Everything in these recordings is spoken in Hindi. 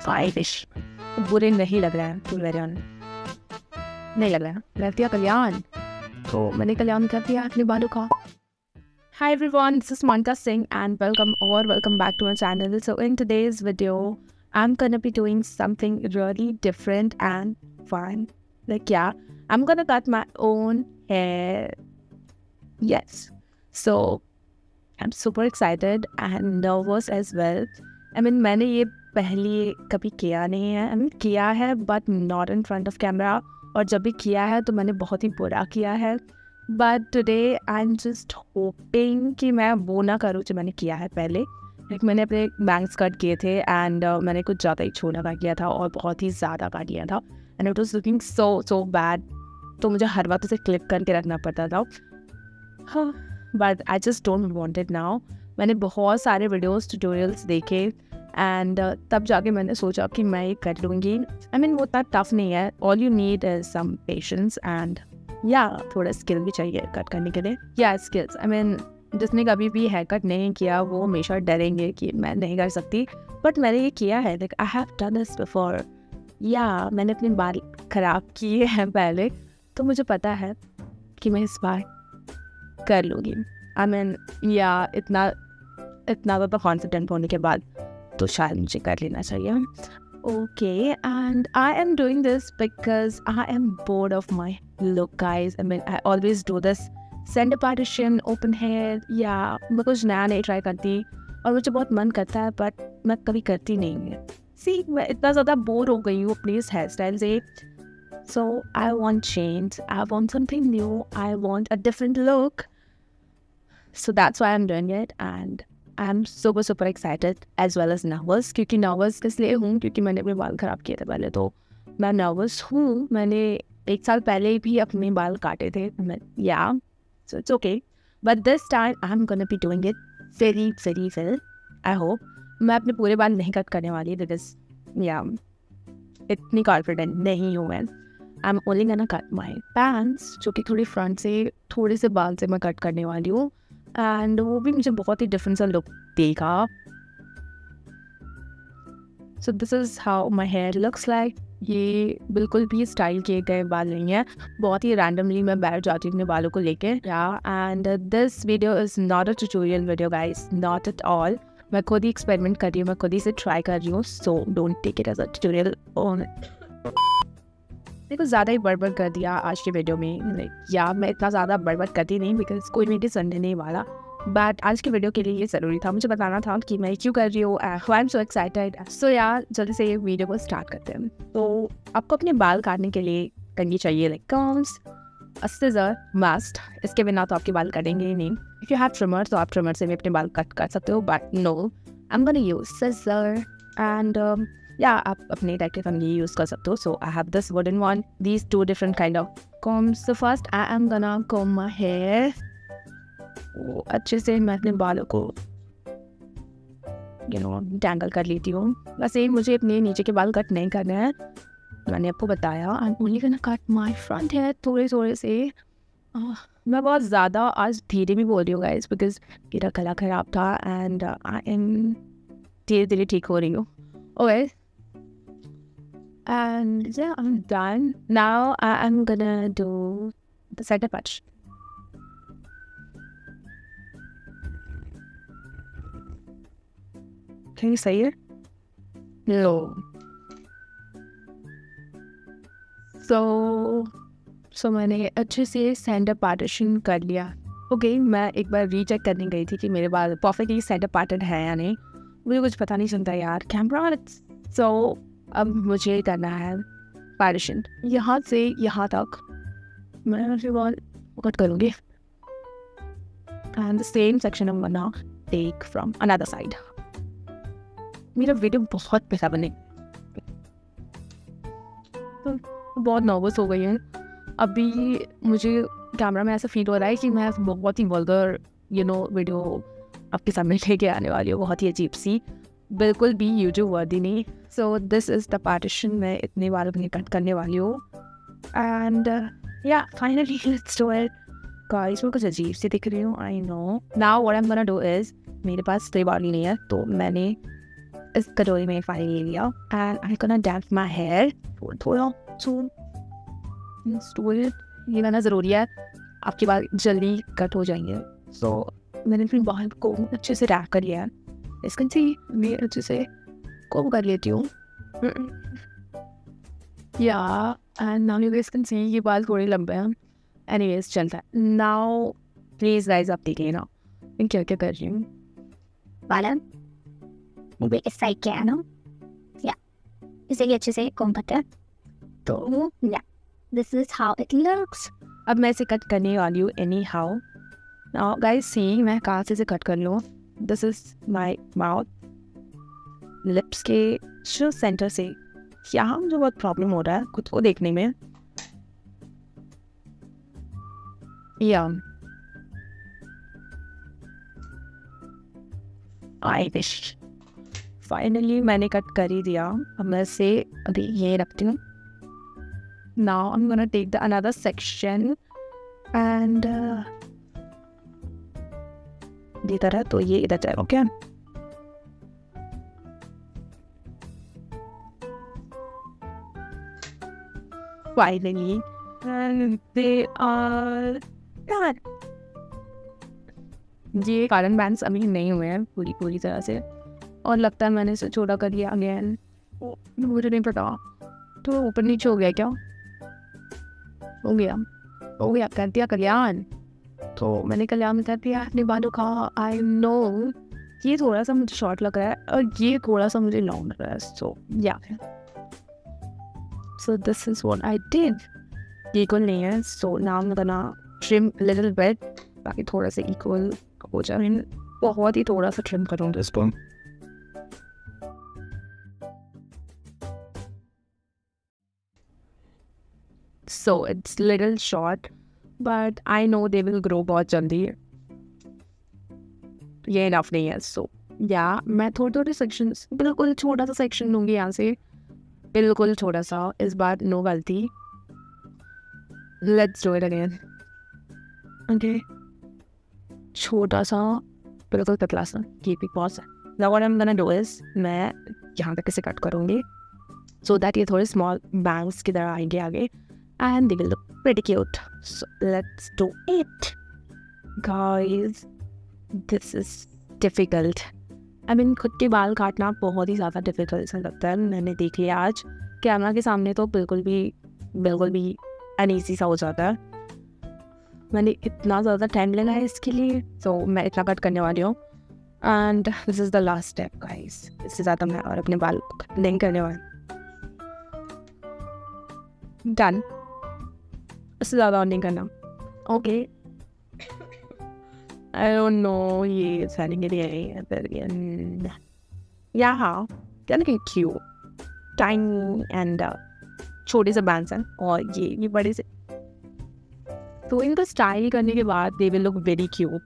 स्टाइलिश, बुरे नहीं लग रहा है टू वेरी ऑन, नहीं लग रहा है। रख दिया कल्याण, तो मैंने कल्याण कर दिया अपने बालों का। Hi everyone, this is Monika Singh and welcome back to my channel. So in today's video, I'm gonna be doing something really different and fun. Like yeah, I'm gonna cut my own hair. Yes. So I'm super excited and nervous as well. I mean मैंने ये पहले कभी किया नहीं है। I mean किया है but not in front of camera, और जब भी किया है तो मैंने बहुत ही बुरा किया है। But today I am just hoping कि मैं वो ना करूँ जो मैंने किया है पहले। लाइक मैंने अपने बैंग्स कट किए थे एंड मैंने कुछ ज़्यादा ही छोटा काट किया था और बहुत ही ज़्यादा काट लिया था and it was looking so bad. तो मुझे हर वक्त उसे क्लिप करके रखना पड़ता था। But I just don't want it now. मैंने बहुत सारे वीडियोस ट्यूटोरियल्स देखे एंड तब जाके मैंने सोचा कि मैं ये कर लूँगी। आई मीन वो उतना टफ नहीं है। All you need is some patience and थोड़ा स्किल भी चाहिए कट करने के लिए। स्किल्स। आई मीन जिसने कभी भी हेयर कट नहीं किया वो हमेशा डरेंगे कि मैं नहीं कर सकती, बट मैंने ये किया है। Like I have done this before. मैंने अपने बाल ख़राब किए हैं पहले, तो मुझे पता है कि मैं इस बार कर लूँगी। आई मीन इतना ज़्यादा कॉन्फिडेंट होने के बाद तो शायद मुझे कर लेना चाहिए। Okay, and I am doing this because I am bored of my look, guys. I mean, I always do this center partition, open hair. मैं कुछ नया नहीं ट्राई करती और मुझे बहुत मन करता है बट मैं कभी करती नहीं है। मैं इतना ज़्यादा बोर हो गई हूँ अपनी इस हेयर स्टाइल से। So I want change. I want something new. I want a different look. So that's why I'm doing it, and I'm super excited as well as nervous। क्योंकि nervous इसलिए हूँ क्योंकि मैंने अपने बाल ख़राब किए थे पहले, तो मैं nervous हूँ। मैंने 1 साल पहले भी अपने बाल काटे थे। So it's okay, but this time I'm gonna be doing it very well, I hope। मैं अपने पूरे बाल नहीं कट करने वाली because इतनी confident नहीं हूँ मैं। I'm only gonna cut my bangs, जो कि थोड़ी फ्रंट से थोड़े से बाल से मैं कट करने वाली हूँ, एंड वो भी मुझे बहुत ही डिफरेंट सा लुक देगा। So this is how my hair looks like. ये बिल्कुल भी स्टाइल किए गए बाल नहीं है, बहुत ही रैंडमली मैं बैठ जाती हूँ अपने बालों को लेके। And this video is not a tutorial video guys, not at all. मैं खुद ही एक्सपेरिमेंट कर रही हूँ, मैं खुद ही से ट्राई कर रही हूँ, so don't take it as a tutorial. देखो ज़्यादा ही बड़बड़ कर दिया आज के वीडियो में। मैं इतना ज़्यादा बड़बड़ करती नहीं बिकॉज कोई मेरी सुनने नहीं वाला, बट आज के वीडियो के लिए ये ज़रूरी था, मुझे बताना था कि मैं क्यों कर रही हूँ। I am so excited. सो जल्दी से ये वीडियो को स्टार्ट करते हैं। तो आपको अपने बाल काटने के लिए करनी चाहिए लाइक कॉम्स, अ सिजर मस्ट। इसके बिना तो आपके बाल कटेंगे ही नहीं। इफ़ यू हैव ट्रिमर तो आप ट्रिमर से भी अपने बाल कट कर सकते हो, but no, I am gonna use scissor and आप अपने टाइप के कंघी यूज़ कर सकते हो। So I have this wooden one, these 2 different kind of combs। So first I am gonna comb my hair। अच्छे से मैं अपने बालों को टैंगल कर लेती हूँ। वैसे मुझे अपने नीचे के बाल कट नहीं करने हैं, मैंने आपको बताया। I am only gonna cut my front hair थोड़े से। मैं बहुत ज़्यादा आज धीरे भी बोल रही हूँ गाइस बिकॉज मेरा गला ख़राब था एंड आई एम धीरे ठीक हो रही हूँ। Okay, and I'm done. Now I'm gonna do the center patch. Can you say it? No. So मैंने अच्छे से सेंटर पार्टीशन कर लिया। ओके, मैं एक बार रीचेक करने गई थी कि मेरे बाल परफेक्टली सेंटर पार्टेड है या नहीं। मुझे कुछ पता नहीं चलता यार कैमरा। सो अब मुझे करना है पार्टीशन यहाँ से यहाँ तक। मैं फिर बाल कट करूँगी and the same section I'm gonna take from another side। मेरा वीडियो बहुत पैसा बने, तो बहुत नर्वस हो गई हूँ अभी। मुझे कैमरा में ऐसा फील हो रहा है कि मैं बहुत ही वल्गर वीडियो आपके सामने लेके आने वाली हूँ, बहुत ही अजीब सी, बिल्कुल भी यूट्यूब वर्दी नहीं। सो दिस इज़ द पार्टीशन। मैं इतने बाल अपने कट करने वाली हूँ and finally let's do it. Guys मैं कुछ अजीब सी दिख रही हूँ, I know. Now what I am gonna do is, मेरे पास स्ट्रे बाल नहीं है तो मैंने इस कटोरी में पानी ले लिया and I gonna damp my hair थोड़ा ये करना ज़रूरी है, आपके बाल जल्दी कट हो जाएंगे। सो मैंने अपने बाल को अच्छे से रैप कर लिया है, इसका सी मैं अच्छे से कोम कर लेती हूँ या and now you guys can see ये बाल थोड़े लंबे हैं। एनीवेज चलता है। नाउ प्लीज़ गाइस आप देखिए ना मैं क्या क्या कर रही हूँ। बालन मुझे इस साइड क्या है ना, या इसे अच्छे से कॉम करते हैं तो या this is how it looks. अब मैं इसे कट करने वाली हूँ एनी हाउ। नाउ गाइस सी मैं कहाँ से इसे कट कर लूँ। This is my mouth, lips के जो सेंटर से यहाँ मुझे बहुत प्रॉब्लम हो रहा है खुद को देखने में। या आई विश फाइनली मैंने कट कर ही दिया। अब मैं इसे अभी ये रखती हूँ। Now I am gonna take the another section and ये तरह तो ये इधर जाएगा। Okay finally and they are done. ये कॉटन बैंड्स अभी नहीं हुए हैं पूरी तरह से और लगता है मैंने इसे छोटा कर लिया अगेन। मुझे नहीं पता तो ऊपर नीचे हो गया क्या, हो गया कर दिया कल्याण। तो मैंने कल्याण कर दिया अपने बालों का। आई नो ये थोड़ा सा मुझे शॉर्ट लग रहा है और ये थोड़ा सा मुझे लॉन्ग लग रहा है। So this is what I did. ये इक्वल नहीं है so now I am gonna trim little bit ताकि थोड़ा सा इक्वल हो जाए। बहुत ही थोड़ा सा ट्रिम करूँगी इसको। So it's little short but I know they will grow बहुत जल्दी। ये इनफ नहीं है। सो या मैं थोड़े सेक्शंस बिल्कुल छोटा सा सेक्शन लूँगी यहाँ से, बिल्कुल छोटा सा, इस बार नो गलती। Let's do it again. Okay छोटा सा बिल्कुल पतला सा keep it pause. Now what I am gonna do is मैं यहाँ तक इसे कट करूँगी सो दैट ये थोड़े स्मॉल बैंग्स की तरह आएंगे आगे and they will look pretty cute. So let's do it guys. This is difficult. I mean खुद के बाल काटना बहुत ही ज़्यादा डिफ़िकल्ट सा लगता है। मैंने देख लिया आज कैमरा के सामने तो बिल्कुल भी अनईजी सा हो जाता है। मैंने इतना ज़्यादा टाइम लगा है इसके लिए तो मैं इतना कट करने वाली हूँ and this is the last step guys. इससे ज़्यादा मैं और अपने बाल नहीं करने वाली। डन, इससे ज़्यादा और नहीं करना। ओके आई डोंट नो ये सेटिंग के लिए या हाँ क्यूट टाइनी एंड छोटे से बैंड्स हैं और ये बड़े से, तो इनको स्टाइल करने के बाद they will look very cute.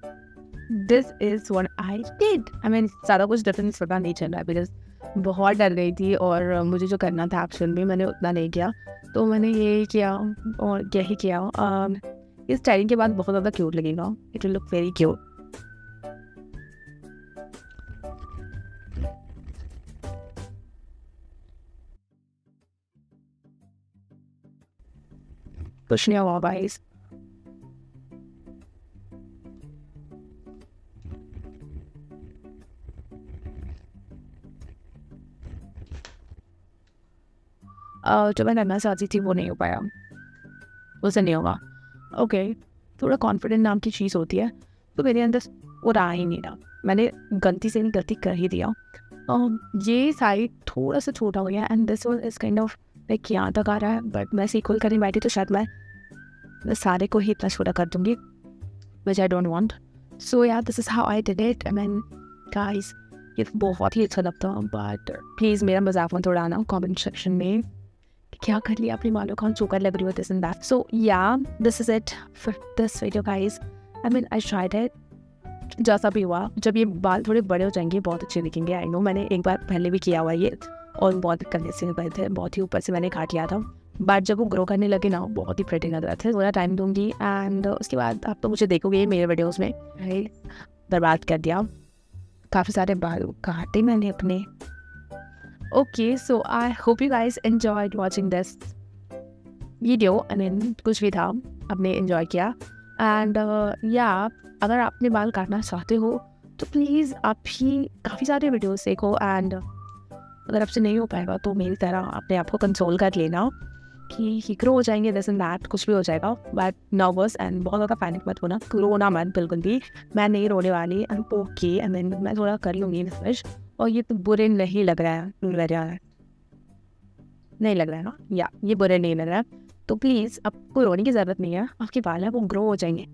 This is what I did. I mean ज़्यादा कुछ डिफरेंस पता नहीं चल रहा है बिकॉज बहुत डर गई थी और मुझे जो करना था एक्चुअल में मैंने उतना नहीं किया तो मैंने ये किया और यही किया। इस स्टाइलिंग के बाद बहुत ज़्यादा क्यूट लगेगा। It will look very cute. कुछ नहीं हुआ गाइस। जो मैं करना चाहती थी वो नहीं हो पाया, उससे नहीं होगा। ओके थोड़ा कॉन्फिडेंट नाम की चीज़ होती है तो मेरे अंदर वो रहा ही नहीं रहा। मैंने गलती से नहीं गलती कर ही दिया। ये साइड थोड़ा सा छोटा हो गया and this one is kind of like यहाँ तक आ रहा है बट मैं सीक्वल करने बैठी तो शायद मैं सारे को ही इतना छोटा कर दूँगी विच I don't want. So yeah this is how I did it. I mean guys ये बहुत ही अच्छा लगता है बट प्लीज़ मेरा मजाक मत उड़ाना कमेंट सेक्शन में क्या कर लिया अपने बालों का, चोकर लग रही हो this and that. So yeah this is it for this video guys. I mean I tried it. जैसा भी हुआ जब ये बाल थोड़े बड़े हो जाएंगे बहुत अच्छे दिखेंगे। आई नो मैंने एक बार पहले भी किया हुआ ये और बहुत करने से गए थे, बहुत ही ऊपर से मैंने काट लिया था बट जब वो ग्रो करने लगे ना बहुत ही प्रेटी लग रहा था। थोड़ा टाइम दूंगी एंड उसके बाद आप तो मुझे देखोगे मेरे वीडियोज़ में। बर्बाद कर दिया काफ़ी सारे बाल काटे मैंने अपने Okay, so I hope you guys enjoyed watching this video. I mean, कुछ भी था आपने enjoy किया. And yeah, अगर आपने बाल काटना चाहते हो तो प्लीज़ आप भी काफ़ी सारे वीडियोस देखो. एंड अगर आपसे नहीं हो पाएगा तो मेरी तरह अपने आप को कंसोल कर लेना कि ही ग्रो हो जाएंगे, दिस एंड दैट, कुछ भी हो जाएगा. बट नर्वस एंड बहुत ज़्यादा पैनिक मत होना, रोना मत बिल्कुल भी. मैं नहीं रोने वाली. I am okay. And then मैं थोड़ा कर लूँगी रिफ्रेश. और ये तो बुरे नहीं लग रहा है, नहीं लग रहा है ना, या ये बुरे नहीं लग रहा है. तो प्लीज़ आपको रोने की ज़रूरत नहीं है, आपके बाल हैं वो ग्रो हो जाएंगे.